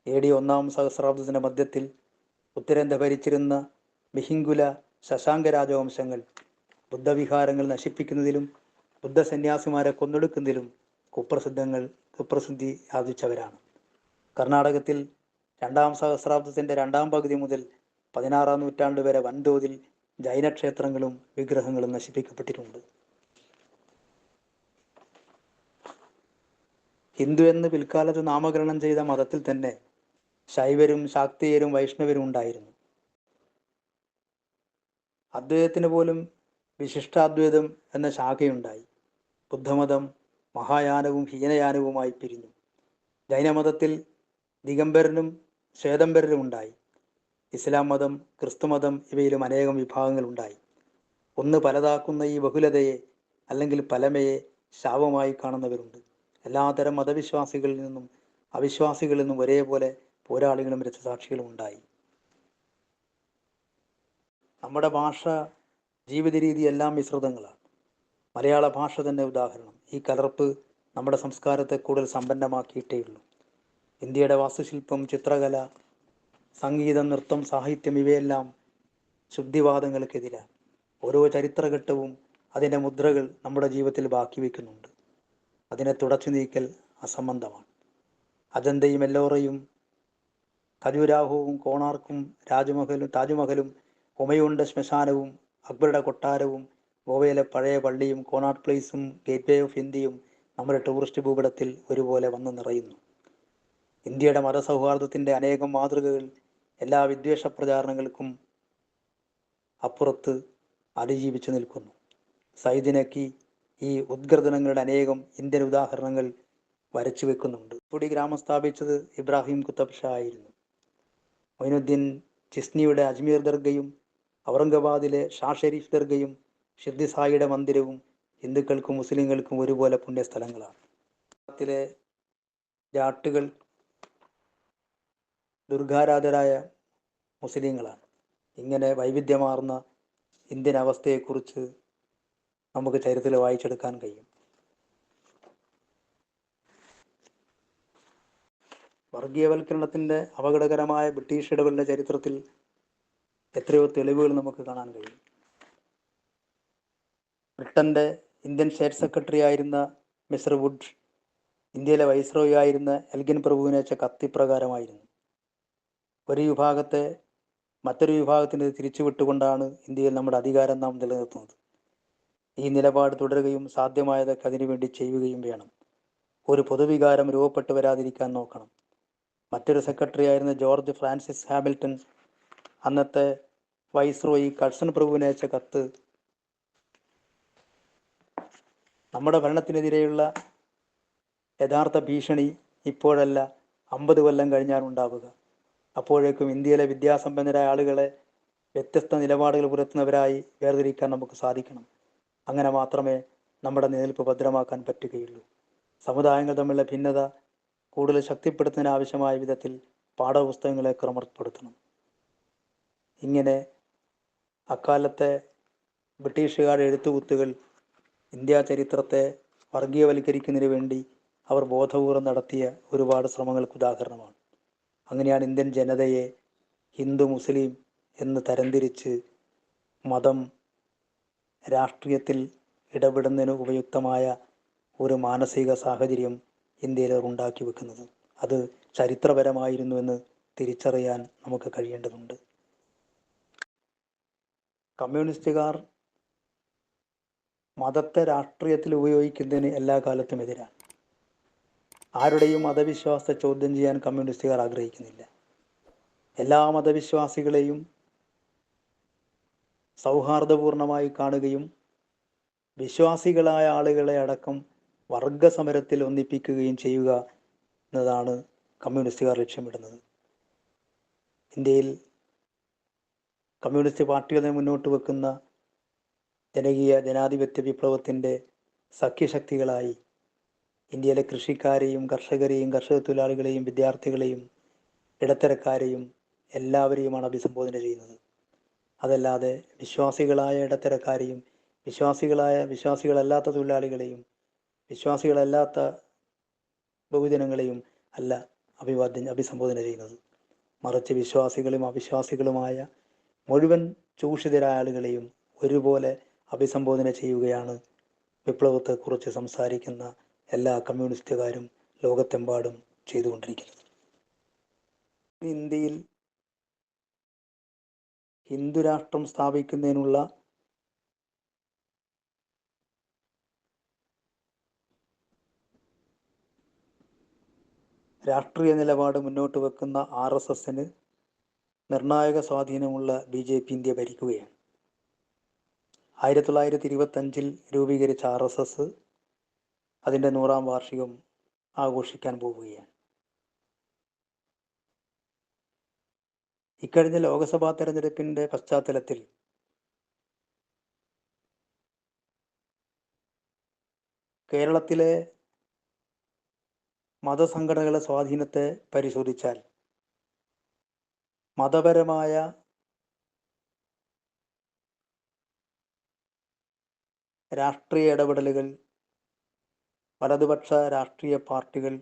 AD 1-ാം സഹസ്രാബ്ദത്തിൻ്റെ മധ്യത്തിൽ ഉത്തരേന്ത്യ ഭരിച്ചിരുന്ന മിഹിങ്കുല, ശശാങ്ക രാജവംശങ്ങൾ ബുദ്ധവിഹാരങ്ങൾ നശിപ്പിക്കുന്നതിലും ബുദ്ധസന്യാസിമാരെ കൊന്നൊടുക്കുന്നതിലും കുപ്രസിദ്ധി ആർജിച്ചവരാണ്. കർണാടകത്തിൽ 2-ാം സഹസ്രാബ്ദത്തിൻ്റെ 2-ാം പകുതി മുതൽ 16-ാം നൂറ്റാണ്ട് വരെ വൻതോതിൽ ജൈനക്ഷേത്രങ്ങളും വിഗ്രഹങ്ങളും നശിപ്പിക്കപ്പെട്ടിട്ടുണ്ട്. ഹിന്ദു എന്ന് പിൽക്കാലത്ത് നാമകരണം ചെയ്ത മതത്തിൽ തന്നെ ശൈവരും ശാക്തേയരും വൈഷ്ണവരും ഉണ്ടായിരുന്നു. അദ്വൈതത്തിന് പോലും വിശിഷ്ടാദ്വൈതം എന്ന ശാഖയുണ്ടായി. ബുദ്ധമതം മഹായാനവും ഹീനയാനവുമായി പിരിഞ്ഞു. ജൈനമതത്തിൽ ദിഗംബരനും ശ്വേതംബരനും ഉണ്ടായി. ഇസ്ലാം മതം, ക്രിസ്തുമതം ഇവയിലും അനേകം വിഭാഗങ്ങളുണ്ടായി. ഒന്ന് പലതാക്കുന്ന ഈ ബഹുലതയെ അല്ലെങ്കിൽ പലമയെ ശാപമായി കാണുന്നവരുണ്ട്. എല്ലാതരം മതവിശ്വാസികളിൽ നിന്നും അവിശ്വാസികളിൽ നിന്നും ഒരേപോലെ പോരാളികളും രക്തസാക്ഷികളും ഉണ്ടായി. നമ്മുടെ ഭാഷ, ജീവിത രീതി എല്ലാം മിശ്രിതങ്ങളാണ്. മലയാള ഭാഷ തന്നെ ഉദാഹരണം. ഈ കലർപ്പ് നമ്മുടെ സംസ്കാരത്തെ കൂടുതൽ സമ്പന്നമാക്കിയിട്ടേയുള്ളൂ. ഇന്ത്യയുടെ വാസ്തുശില്പം, ചിത്രകല, സംഗീതം, നൃത്തം, സാഹിത്യം ഇവയെല്ലാം ശുദ്ധിവാദങ്ങൾക്കെതിരാണ്. ഓരോ ചരിത്രഘട്ടവും അതിൻ്റെ മുദ്രകൾ നമ്മുടെ ജീവിതത്തിൽ ബാക്കി വയ്ക്കുന്നുണ്ട്. അതിനെ തുടച്ചു നീക്കൽ അസംബന്ധമാണ്. അജന്തയും എല്ലോറയും ഖജുരാഹോവും കോണാർക്കും താജ്മഹലും ഹുമയൂണിൻ്റെ ശ്മശാനവും അക്ബറുടെ കൊട്ടാരവും ഗോവയിലെ പഴയ പള്ളിയും കോണാട്ട് പ്ലേസും ഗേറ്റ് വേ ഓഫ് ഇന്ത്യയും നമ്മുടെ ടൂറിസ്റ്റ് ഭൂപടത്തിൽ ഒരുപോലെ വന്നു നിറയുന്നു. ഇന്ത്യയുടെ മതസൗഹാർദ്ദത്തിൻ്റെ അനേകം മാതൃകകൾ എല്ലാ വിദ്വേഷ പ്രചാരണങ്ങൾക്കും അപ്പുറത്ത് അതിജീവിച്ചു നിൽക്കുന്നു. സൈദിനക്കി ഈ ഉദ്ഗ്രഥനങ്ങളുടെ അനേകം ഇന്ത്യൻ ഉദാഹരണങ്ങൾ വരച്ചു വെക്കുന്നുണ്ട്. പുടി ഗ്രാമം സ്ഥാപിച്ചത് ഇബ്രാഹിം കുത്തബ് ഷാ ആയിരുന്നു. മൊയിനുദ്ദീൻ ചിസ്നിയുടെ അജ്മീർ ദർഗയും ഔറംഗാബാദിലെ ഷാ ഷെരീഫ് ദർഗയും ഷിർദി സായിയുടെ മന്ദിരവും ഹിന്ദുക്കൾക്കും മുസ്ലിങ്ങൾക്കും ഒരുപോലെ പുണ്യസ്ഥലങ്ങളാണ്. ജാട്ടുകൾ ദുർഗാരാധരായ മുസ്ലിങ്ങളാണ്. ഇങ്ങനെ വൈവിധ്യമാർന്ന ഇന്ത്യൻ അവസ്ഥയെക്കുറിച്ച് നമുക്ക് ചരിത്രത്തിൽ വായിച്ചെടുക്കാൻ കഴിയും. വർഗീയവൽക്കരണത്തിൻ്റെ അപകടകരമായ ബ്രിട്ടീഷ് ഇടപെടലിൻ്റെ ചരിത്രത്തിൽ എത്രയോ തെളിവുകൾ നമുക്ക് കാണാൻ കഴിയും. ബ്രിട്ടൻ്റെ ഇന്ത്യൻ സ്റ്റേറ്റ് സെക്രട്ടറി ആയിരുന്ന മിസ്റ്റർ വുഡ് ഇന്ത്യയിലെ വൈസ്രോയി ആയിരുന്ന എൽഗിൻ പ്രഭുവിനെ അയച്ച കത്തിപ്രകാരമായിരുന്നു. ഒരു വിഭാഗത്തെ മറ്റൊരു വിഭാഗത്തിന് തിരിച്ചുവിട്ടുകൊണ്ടാണ് ഇന്ത്യയിൽ നമ്മുടെ അധികാരം നാം നിലനിർത്തുന്നത്. ഈ നിലപാട് തുടരുകയും സാധ്യമായതൊക്കെ അതിനുവേണ്ടി ചെയ്യുകയും വേണം. ഒരു പൊതുവികാരം രൂപപ്പെട്ടു വരാതിരിക്കാൻ നോക്കണം. മറ്റൊരു സെക്രട്ടറി ആയിരുന്ന ജോർജ് ഫ്രാൻസിസ് ഹാമിൽട്ടൺ അന്നത്തെ വൈസ്രോയി കഴ്സൺ പ്രഭുവിനെ അയച്ച കത്ത് നമ്മുടെ ഭരണത്തിനെതിരെയുള്ള യഥാർത്ഥ ഭീഷണി ഇപ്പോഴല്ല, 50 കൊല്ലം കഴിഞ്ഞാണ് ഉണ്ടാവുക. അപ്പോഴേക്കും ഇന്ത്യയിലെ വിദ്യാസമ്പന്നരായ ആളുകളെ വ്യത്യസ്ത നിലപാടുകൾ പുലർത്തുന്നവരായി വേർതിരിക്കാൻ നമുക്ക് സാധിക്കണം. അങ്ങനെ മാത്രമേ നമ്മുടെ നിലനിൽപ്പ് ഭദ്രമാക്കാൻ പറ്റുകയുള്ളൂ. സമുദായങ്ങൾ തമ്മിലുള്ള ഭിന്നത കൂടുതൽ ശക്തിപ്പെടുത്തുന്നതിന് ആവശ്യമായ വിധത്തിൽ പാഠപുസ്തകങ്ങളെ ക്രമപ്പെടുത്തണം. ഇങ്ങനെ അക്കാലത്തെ ബ്രിട്ടീഷുകാരുടെ എഴുത്തുകുത്തുകൾ ഇന്ത്യ ചരിത്രത്തെ വർഗീയവൽക്കരിക്കുന്നതിന് വേണ്ടി അവർ ബോധപൂർവം നടത്തിയ ഒരുപാട് ശ്രമങ്ങൾക്ക് ഉദാഹരണമാണ്. അങ്ങനെയാണ് ഇന്ത്യൻ ജനതയെ ഹിന്ദു മുസ്ലിം എന്ന് തരംതിരിച്ച് മതം രാഷ്ട്രീയത്തിൽ ഇടപെടുന്നതിന് ഉപയുക്തമായ ഒരു മാനസിക സാഹചര്യം ഇന്ത്യയിൽ ഉണ്ടാക്കി വെക്കുന്നത്. അത് ചരിത്രപരമായിരുന്നുവെന്ന് തിരിച്ചറിയാൻ നമുക്ക് കഴിയേണ്ടതുണ്ട്. കമ്മ്യൂണിസ്റ്റുകാർ മതത്തെ രാഷ്ട്രീയത്തിൽ ഉപയോഗിക്കുന്നതിന് എല്ലാ കാലത്തും എതിരാണ്. ആരുടെയും മതവിശ്വാസത്തെ ചോദ്യം ചെയ്യാൻ കമ്മ്യൂണിസ്റ്റുകാർ ആഗ്രഹിക്കുന്നില്ല. എല്ലാ മതവിശ്വാസികളെയും സൗഹാർദ്ദപൂർണമായി കാണുകയും വിശ്വാസികളായ ആളുകളെ അടക്കം വർഗസമരത്തിൽ ഒന്നിപ്പിക്കുകയും ചെയ്യുക എന്നതാണ് കമ്മ്യൂണിസ്റ്റുകാർ ലക്ഷ്യമിടുന്നത്. ഇന്ത്യയിൽ കമ്മ്യൂണിസ്റ്റ് പാർട്ടികൾ മുന്നോട്ട് വെക്കുന്ന ജനകീയ ജനാധിപത്യ വിപ്ലവത്തിൻ്റെ സഖ്യശക്തികളായി ഇന്ത്യയിലെ കൃഷിക്കാരെയും കർഷകരെയും കർഷക തൊഴിലാളികളെയും വിദ്യാർത്ഥികളെയും ഇടത്തരക്കാരെയും എല്ലാവരെയുമാണ് അഭിസംബോധന ചെയ്യുന്നത്. അതല്ലാതെ വിശ്വാസികളായ ഇടത്തരക്കാരെയും വിശ്വാസികളല്ലാത്ത തൊഴിലാളികളെയും വിശ്വാസികളല്ലാത്ത ബഹുജനങ്ങളെയും അല്ല അഭിസംബോധന ചെയ്യുന്നത്. മറിച്ച് വിശ്വാസികളും അവിശ്വാസികളുമായ മുഴുവൻ ചൂഷിതരായ ആളുകളെയും ഒരുപോലെ അഭിസംബോധന ചെയ്യുകയാണ് വിപ്ലവത്തെക്കുറിച്ച് സംസാരിക്കുന്ന എല്ലാ കമ്മ്യൂണിസ്റ്റുകാരും ലോകത്തെമ്പാടും ചെയ്തുകൊണ്ടിരിക്കുന്നത്. ഇന്ത്യയിൽ ഹിന്ദുരാഷ്ട്രം സ്ഥാപിക്കുന്നതിനുള്ള രാഷ്ട്രീയ നിലപാട് മുന്നോട്ട് വെക്കുന്ന RSSന് നിർണായക സ്വാധീനമുള്ള BJP ഇന്ത്യ ഭരിക്കുകയാണ്. 1925 രൂപീകരിച്ച RSS അതിൻ്റെ 100ാം വാർഷികം ആഘോഷിക്കാൻ പോവുകയാണ്. ഇക്കഴിഞ്ഞ ലോക്സഭാ തെരഞ്ഞെടുപ്പിൻ്റെ പശ്ചാത്തലത്തിൽ കേരളത്തിലെ മതസംഘടനകളുടെ സ്വാധീനത്തെ പരിശോധിച്ചാൽ മതപരമായ രാഷ്ട്രീയ ഇടപെടലുകൾ വലതുപക്ഷ രാഷ്ട്രീയ പാർട്ടികൾ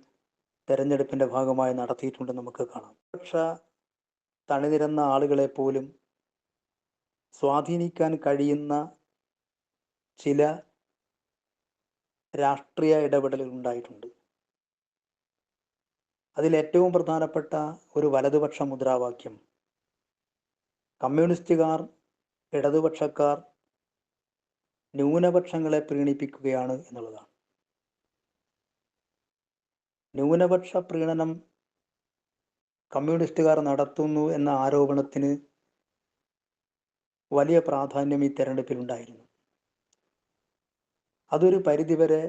തെരഞ്ഞെടുപ്പിൻ്റെ ഭാഗമായി നടത്തിയിട്ടുണ്ടെന്ന് നമുക്ക് കാണാം. പക്ഷ തണിനിരന്ന ആളുകളെ പോലും സ്വാധീനിക്കാൻ കഴിയുന്ന ചില രാഷ്ട്രീയ ഇടപെടലുകൾ ഉണ്ടായിട്ടുണ്ട്. അതിലേറ്റവും പ്രധാനപ്പെട്ട ഒരു വലതുപക്ഷ മുദ്രാവാക്യം കമ്മ്യൂണിസ്റ്റുകാർ, ഇടതുപക്ഷക്കാർ ന്യൂനപക്ഷങ്ങളെ പ്രീണിപ്പിക്കുകയാണ് എന്നുള്ളതാണ്. ന്യൂനപക്ഷ പ്രീണനം കമ്മ്യൂണിസ്റ്റുകാർ നടത്തുന്നു എന്ന ആരോപണത്തിന് വലിയ പ്രാധാന്യം ഈ തെരഞ്ഞെടുപ്പിലുണ്ടായിരുന്നു. അതൊരു പരിധിവരെ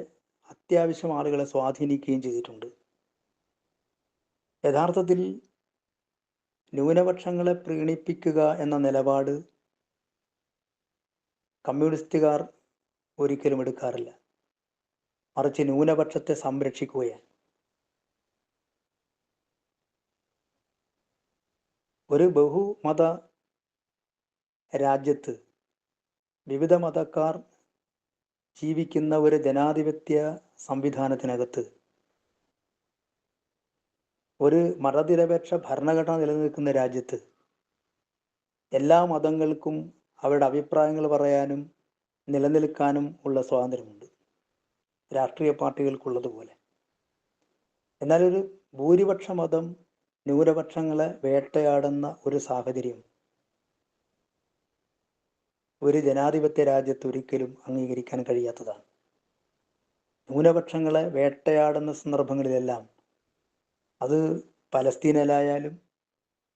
അത്യാവശ്യം ആളുകളെ സ്വാധീനിക്കുകയും ചെയ്തിട്ടുണ്ട്. യഥാർത്ഥത്തിൽ ന്യൂനപക്ഷങ്ങളെ പ്രീണിപ്പിക്കുക എന്ന നിലപാട് കമ്മ്യൂണിസ്റ്റുകാർ ഒരിക്കലും എടുക്കാറില്ല. മറിച്ച് ന്യൂനപക്ഷത്തെ സംരക്ഷിക്കുകയാണ്. ഒരു ബഹുമത രാജ്യത്ത് വിവിധ മതക്കാർ ജീവിക്കുന്ന ഒരു ജനാധിപത്യ സംവിധാനത്തിനകത്ത് ഒരു മതനിരപേക്ഷ ഭരണഘടന നിലനിൽക്കുന്ന രാജ്യത്ത് എല്ലാ മതങ്ങൾക്കും അവരുടെ അഭിപ്രായങ്ങൾ പറയാനും നിലനിൽക്കാനും ഉള്ള സ്വാതന്ത്ര്യമുണ്ട്, രാഷ്ട്രീയ പാർട്ടികൾക്കുള്ളതുപോലെ. എന്നാൽ ഒരു ഭൂരിപക്ഷ മതം ന്യൂനപക്ഷങ്ങളെ വേട്ടയാടുന്ന ഒരു സാഹചര്യം ഒരു ജനാധിപത്യ രാജ്യത്ത് ഒരിക്കലും അംഗീകരിക്കാൻ കഴിയാത്തതാണ്. ന്യൂനപക്ഷങ്ങളെ വേട്ടയാടുന്ന സന്ദർഭങ്ങളിലെല്ലാം, അത് പലസ്തീനിലായാലും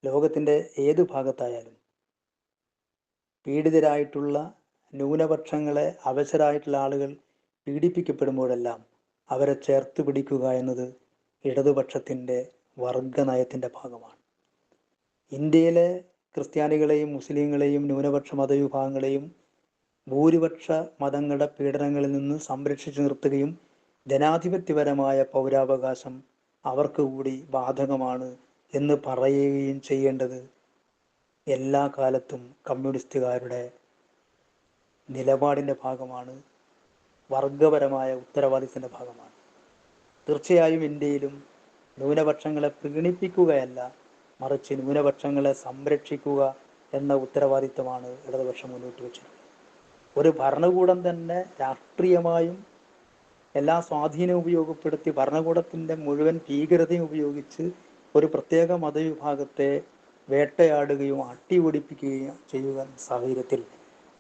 ലോകത്തിൻ്റെ ഏതു ഭാഗത്തായാലും, പീഡിതരായിട്ടുള്ള ന്യൂനപക്ഷങ്ങളെ, അവശരായിട്ടുള്ള ആളുകൾ പീഡിപ്പിക്കപ്പെടുമ്പോഴെല്ലാം അവരെ ചേർത്ത് പിടിക്കുക എന്നത് ഇടതുപക്ഷത്തിൻ്റെ വർഗനയത്തിൻ്റെ ഭാഗമാണ്. ഇന്ത്യയിലെ ക്രിസ്ത്യാനികളെയും മുസ്ലിങ്ങളെയും ന്യൂനപക്ഷ മതവിഭാഗങ്ങളെയും ഭൂരിപക്ഷ മതങ്ങളുടെ പീഡനങ്ങളിൽ നിന്ന് സംരക്ഷിച്ചു നിർത്തുകയും ജനാധിപത്യപരമായ പൗരാവകാശം അവർക്ക് കൂടി ബാധകമാണ് എന്ന് പറയുകയും ചെയ്യേണ്ടത് എല്ലാ കാലത്തും കമ്മ്യൂണിസ്റ്റുകാരുടെ നിലപാടിൻ്റെ ഭാഗമാണ്, വർഗപരമായ ഉത്തരവാദിത്തത്തിൻ്റെ ഭാഗമാണ്. തീർച്ചയായും ഇന്ത്യയിലും ന്യൂനപക്ഷങ്ങളെ പ്രീണിപ്പിക്കുകയല്ല, മറിച്ച് ന്യൂനപക്ഷങ്ങളെ സംരക്ഷിക്കുക എന്ന ഉത്തരവാദിത്തമാണ് ഇടതുപക്ഷം മുന്നോട്ട് വെച്ചിട്ടുള്ളത്. ഒരു ഭരണകൂടം തന്നെ രാഷ്ട്രീയമായും എല്ലാ സ്വാധീനവും ഉപയോഗപ്പെടുത്തി ഭരണകൂടത്തിൻ്റെ മുഴുവൻ ഭീകരതയും ഉപയോഗിച്ച് ഒരു പ്രത്യേക മതവിഭാഗത്തെ വേട്ടയാടുകയും അട്ടിയോടിപ്പിക്കുകയും ചെയ്യുക സാഹചര്യത്തിൽ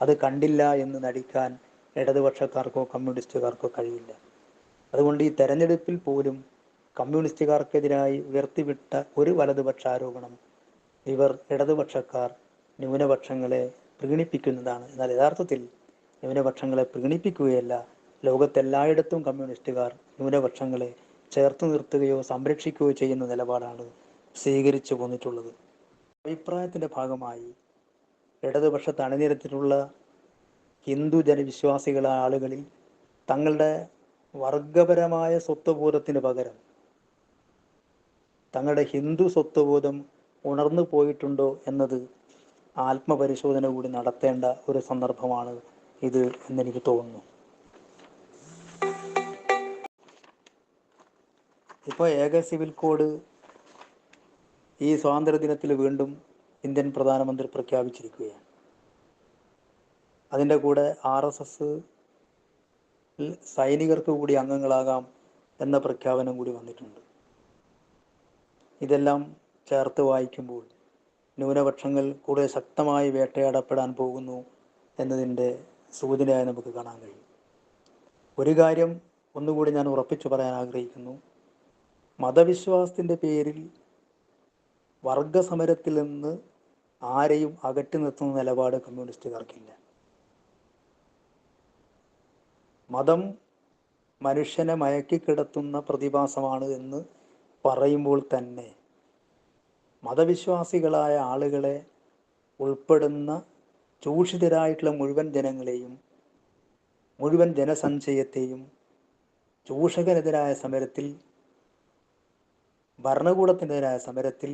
അത് കണ്ടില്ല എന്ന് നടിക്കാൻ ഇടതുപക്ഷക്കാർക്കോ കമ്മ്യൂണിസ്റ്റുകാർക്കോ കഴിയില്ല. അതുകൊണ്ട് ഈ തെരഞ്ഞെടുപ്പിൽ പോലും കമ്മ്യൂണിസ്റ്റുകാർക്കെതിരായി ഉയർത്തിവിട്ട ഒരു വലതുപക്ഷ ആരോപണം, ഇവർ ഇടതുപക്ഷക്കാർ ന്യൂനപക്ഷങ്ങളെ പ്രീണിപ്പിക്കുന്നതാണ്. എന്നാൽ യഥാർത്ഥത്തിൽ ന്യൂനപക്ഷങ്ങളെ പ്രീണിപ്പിക്കുകയല്ല, ലോകത്തെല്ലായിടത്തും കമ്മ്യൂണിസ്റ്റുകാർ ന്യൂനപക്ഷങ്ങളെ ചേർത്ത് നിർത്തുകയോ സംരക്ഷിക്കുകയോ ചെയ്യുന്ന നിലപാടാണ് സ്വീകരിച്ചു പോന്നിട്ടുള്ളത്. അഭിപ്രായത്തിൻ്റെ ഭാഗമായി ഇടതുപക്ഷത്ത് അണിനിരത്തിലുള്ള ഹിന്ദു ജനവിശ്വാസികളായ ആളുകളിൽ തങ്ങളുടെ വർഗപരമായ സ്വത്വബോധത്തിന് പകരം തങ്ങളുടെ ഹിന്ദു സ്വത്വബോധം ഉണർന്നു പോയിട്ടുണ്ടോ എന്നത് ആത്മപരിശോധന കൂടി നടത്തേണ്ട ഒരു സന്ദർഭമാണ് ഇത് എന്നെനിക്ക് തോന്നുന്നു. ഇപ്പോൾ ഏക സിവിൽ കോഡ് ഈ സ്വാതന്ത്ര്യദിനത്തിൽ വീണ്ടും ഇന്ത്യൻ പ്രധാനമന്ത്രി പ്രഖ്യാപിച്ചിരിക്കുകയാണ്. അതിൻ്റെ കൂടെ RSS സൈനികർക്ക് കൂടി അംഗങ്ങളാകാം എന്ന പ്രഖ്യാപനം കൂടി വന്നിട്ടുണ്ട്. ഇതെല്ലാം ചേർത്ത് വായിക്കുമ്പോൾ ന്യൂനപക്ഷങ്ങൾ കൂടുതൽ ശക്തമായി വേട്ടയാടപ്പെടാൻ പോകുന്നു എന്നതിൻ്റെ സൂചനയായി നമുക്ക് കാണാൻ കഴിയും. ഒരു കാര്യം ഒന്നുകൂടി ഞാൻ ഉറപ്പിച്ചു പറയാൻ ആഗ്രഹിക്കുന്നു. മതവിശ്വാസത്തിൻ്റെ പേരിൽ വർഗസമരത്തിൽ നിന്ന് ആരെയും അകറ്റി നിർത്തുന്ന നിലപാട് കമ്മ്യൂണിസ്റ്റുകാർക്കില്ല. മതം മനുഷ്യനെ മയക്കിക്കിടത്തുന്ന പ്രതിഭാസമാണ് എന്ന് പറയുമ്പോൾ തന്നെ മതവിശ്വാസികളായ ആളുകളെ ഉൾപ്പെടുന്ന ചൂഷിതരായിട്ടുള്ള മുഴുവൻ ജനങ്ങളെയും, മുഴുവൻ ജനസഞ്ചയത്തെയും ചൂഷകനെതിരായ സമരത്തിൽ, ഭരണകൂടത്തിനെതിരായ സമരത്തിൽ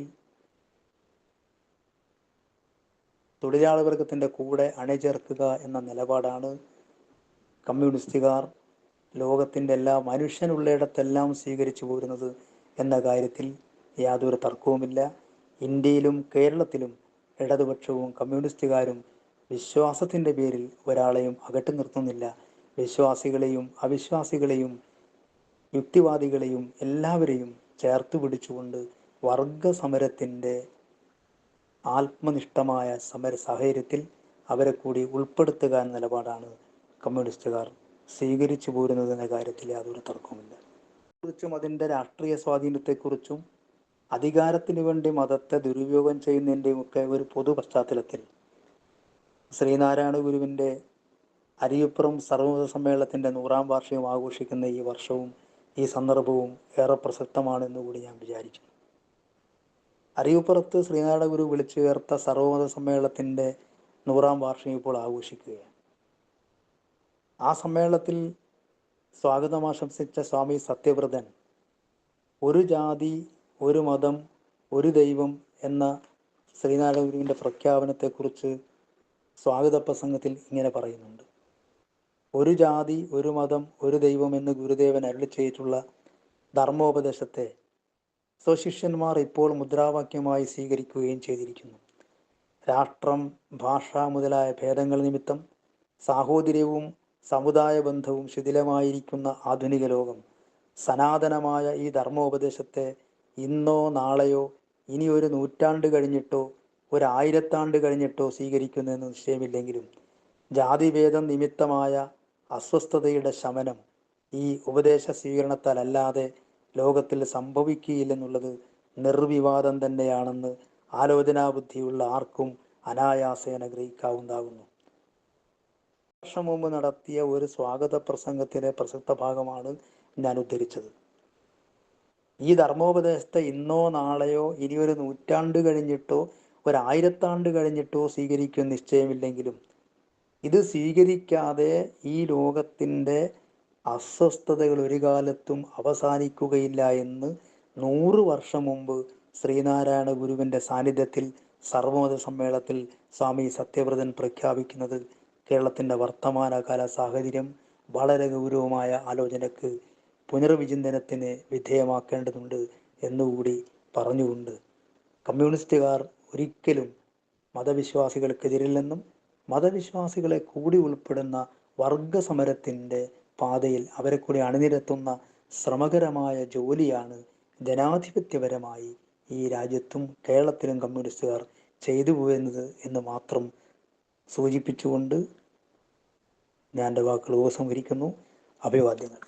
തൊഴിലാളി വർഗത്തിൻ്റെ കൂടെ അണിചേർക്കുക എന്ന നിലപാടാണ് കമ്മ്യൂണിസ്റ്റുകാർ ലോകത്തിൻ്റെ എല്ലാ മനുഷ്യനുള്ളയിടത്തെല്ലാം സ്വീകരിച്ചു പോരുന്നത് എന്ന കാര്യത്തിൽ യാതൊരു തർക്കവുമില്ല. ഇന്ത്യയിലും കേരളത്തിലും ഇടതുപക്ഷവും കമ്മ്യൂണിസ്റ്റുകാരും വിശ്വാസത്തിൻ്റെ പേരിൽ ഒരാളെയും അകറ്റി നിർത്തുന്നില്ല. വിശ്വാസികളെയും അവിശ്വാസികളെയും യുക്തിവാദികളെയും എല്ലാവരെയും ചേർത്ത് പിടിച്ചുകൊണ്ട് വർഗസമരത്തിൻ്റെ ആത്മനിഷ്ഠമായ സാഹചര്യത്തിൽ അവരെ കൂടി ഉൾപ്പെടുത്തുക എന്ന നിലപാടാണ് കമ്മ്യൂണിസ്റ്റുകാർ സ്വീകരിച്ചു പോരുന്നത് എന്ന കാര്യത്തിൽ യാതൊരു തർക്കവുമില്ല. കുറിച്ചും അതിൻ്റെ രാഷ്ട്രീയ സ്വാധീനത്തെക്കുറിച്ചും അധികാരത്തിന് വേണ്ടി മതത്തെ ദുരുപയോഗം ചെയ്യുന്നതിൻ്റെയും ഒക്കെ ഒരു പൊതു പശ്ചാത്തലത്തിൽ ശ്രീനാരായണ ഗുരുവിൻ്റെ അരിയപ്പുറം സർവമത സമ്മേളനത്തിൻ്റെ 100-ാം വാർഷികം ആഘോഷിക്കുന്ന ഈ വർഷവും ഈ സന്ദർഭവും ഏറെ പ്രസക്തമാണെന്ന് കൂടി ഞാൻ വിചാരിച്ചു. അരിയപ്പുറത്ത് ശ്രീനാരായണ ഗുരു വിളിച്ചു ചേർത്ത സർവമത സമ്മേളനത്തിൻ്റെ 100-ാം വാർഷികം ഇപ്പോൾ ആഘോഷിക്കുകയാണ്. ആ സമ്മേളനത്തിൽ സ്വാഗതം ആശംസിച്ച സ്വാമി സത്യവ്രതൻ ഒരു ജാതി, ഒരു മതം, ഒരു ദൈവം എന്ന ശ്രീനാരായണ ഗുരുവിൻ്റെ പ്രഖ്യാപനത്തെക്കുറിച്ച് സ്വാഗത പ്രസംഗത്തിൽ ഇങ്ങനെ പറയുന്നുണ്ട്: ഒരു ജാതി, ഒരു മതം, ഒരു ദൈവം എന്ന് ഗുരുദേവൻ അരുളി ചെയ്തിട്ടുള്ള ധർമ്മോപദേശത്തെ സ്വശിഷ്യന്മാർ ഇപ്പോൾ മുദ്രാവാക്യമായി സ്വീകരിക്കുകയും ചെയ്തിരിക്കുന്നു. രാഷ്ട്രം, ഭാഷ മുതലായ ഭേദങ്ങൾ നിമിത്തം സാഹോദര്യവും സമുദായ ബന്ധവും ശിഥിലമായിരിക്കുന്ന ആധുനിക ലോകം സനാതനമായ ഈ ധർമ്മോപദേശത്തെ ഇന്നോ നാളെയോ ഇനി ഒരു നൂറ്റാണ്ട് കഴിഞ്ഞിട്ടോ 1000 ആണ്ട് കഴിഞ്ഞിട്ടോ സ്വീകരിക്കുന്നെന്ന് നിശ്ചയമില്ലെങ്കിലും ജാതിഭേദം നിമിത്തമായ അസ്വസ്ഥതയുടെ ശമനം ഈ ഉപദേശ സ്വീകരണത്താലല്ലാതെ ലോകത്തിൽ സംഭവിക്കുകയില്ലെന്നുള്ളത് നിർവിവാദം തന്നെയാണെന്ന് ആലോചനാബുദ്ധിയുള്ള ആർക്കും അനായാസേന ഗ്രഹിക്കാവുന്നതാകുന്നു. വർഷം മുമ്പ് നടത്തിയ ഒരു സ്വാഗത പ്രസംഗത്തിലെ പ്രസക്ത ഭാഗമാണ് ഞാൻ ഉദ്ധരിച്ചത്. ഈ ധർമ്മോപദേശത്തെ ഇന്നോ നാളെയോ ഇനി ഒരു നൂറ്റാണ്ട് കഴിഞ്ഞിട്ടോ 1000 ആണ്ട് കഴിഞ്ഞിട്ടോ സ്വീകരിക്കും നിശ്ചയമില്ലെങ്കിലും ഇത് സ്വീകരിക്കാതെ ഈ ലോകത്തിൻ്റെ അസ്വസ്ഥതകൾ ഒരു കാലത്തും അവസാനിക്കുകയില്ല എന്ന് 100 വർഷം മുമ്പ് ശ്രീനാരായണ ഗുരുവിൻ്റെ സാന്നിധ്യത്തിൽ സർവമത സമ്മേളനത്തിൽ സ്വാമി സത്യവ്രതൻ പ്രഖ്യാപിക്കുന്നത് കേരളത്തിൻ്റെ വർത്തമാനകാല സാഹചര്യം വളരെ ഗൗരവമായ ആലോചനയ്ക്ക് പുനർവിചിന്തനത്തിന് വിധേയമാക്കേണ്ടതുണ്ട് എന്നുകൂടി പറഞ്ഞുകൊണ്ട് കമ്മ്യൂണിസ്റ്റുകാർ ഒരിക്കലും മതവിശ്വാസികൾക്കെതിരില്ലെന്നും മതവിശ്വാസികളെ കൂടി ഉൾപ്പെടുന്ന വർഗസമരത്തിൻ്റെ പാതയിൽ അവരെ കൂടി അണിനിരത്തുന്ന ശ്രമകരമായ ജോലിയാണ് ജനാധിപത്യപരമായി ഈ രാജ്യത്തും കേരളത്തിലും കമ്മ്യൂണിസ്റ്റുകാർ ചെയ്തു പോരുന്നത് എന്ന് മാത്രം സൂചിപ്പിച്ചുകൊണ്ട് ഞാൻ എൻ്റെ വാക്കുകൾ ഉപസംഹരിക്കുന്നു. അഭിവാദ്യങ്ങൾ.